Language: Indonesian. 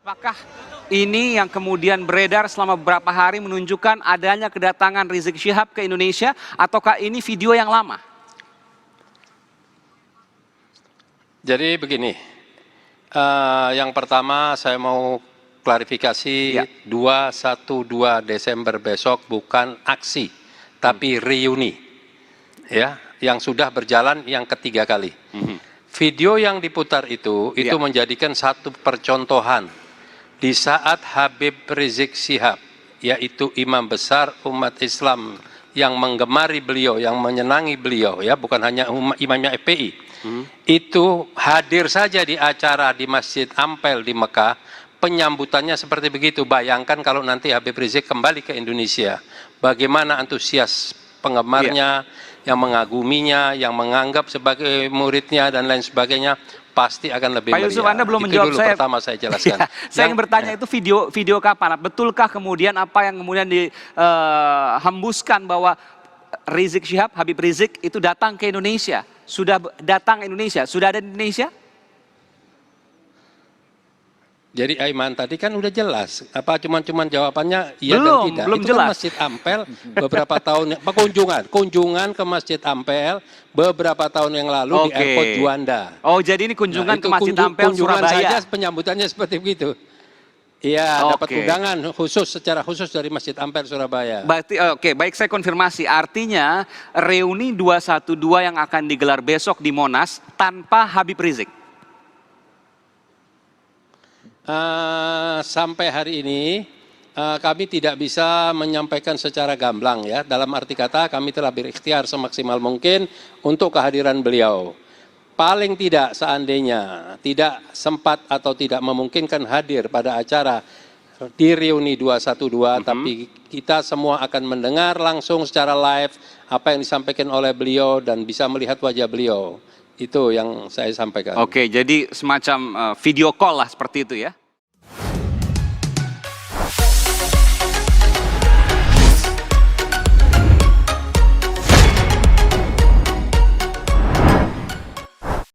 Apakah ini yang kemudian beredar selama beberapa hari menunjukkan adanya kedatangan Rizik Syihab ke Indonesia, ataukah ini video yang lama? Jadi begini, yang pertama saya mau klarifikasi, 212 Desember besok bukan aksi, tapi reuni, ya, yang sudah berjalan yang ketiga kali. Video yang diputar itu menjadikan satu percontohan. Di saat Habib Rizik Syihab, yaitu imam besar umat Islam yang menggemari beliau, yang menyenangi beliau, ya, bukan hanya imamnya FPI, itu hadir saja di acara di Masjid Ampel di Mekah, penyambutannya seperti begitu. Bayangkan kalau nanti Habib Rizik kembali ke Indonesia, bagaimana antusias penggemarnya, yang mengaguminya, yang menganggap sebagai muridnya dan lain sebagainya, pasti akan lebih meriah. Pak Yusuf, Anda belum menjawab dulu pertama saya jelaskan. Saya ingin bertanya, itu video kapan? Betulkah kemudian apa yang kemudian dihembuskan bahwa Rizik Syihab, Habib Rizik itu datang ke Indonesia? Sudah datang ke Indonesia? Sudah ada di Indonesia? Jadi Aiman tadi kan udah jelas, apa cuman jawabannya iya dan tidak. Belum itu jelas. Kan Masjid Ampel beberapa tahun kunjungan ke Masjid Ampel beberapa tahun yang lalu di Airport Juanda. Oh, jadi ini kunjungan ke Masjid Ampel kunjungan Surabaya. Saja penyambutannya seperti begitu. Iya, dapat undangan secara khusus dari Masjid Ampel Surabaya. Berarti baik, saya konfirmasi. Artinya reuni 212 yang akan digelar besok di Monas tanpa Habib Rizik. Sampai hari ini kami tidak bisa menyampaikan secara gamblang, ya. Dalam arti kata kami telah berikhtiar semaksimal mungkin untuk kehadiran beliau. Paling tidak seandainya tidak sempat atau tidak memungkinkan hadir pada acara di reuni 212, tapi kita semua akan mendengar langsung secara live apa yang disampaikan oleh beliau dan bisa melihat wajah beliau. Itu yang saya sampaikan. Oke, jadi semacam video call lah seperti itu, ya?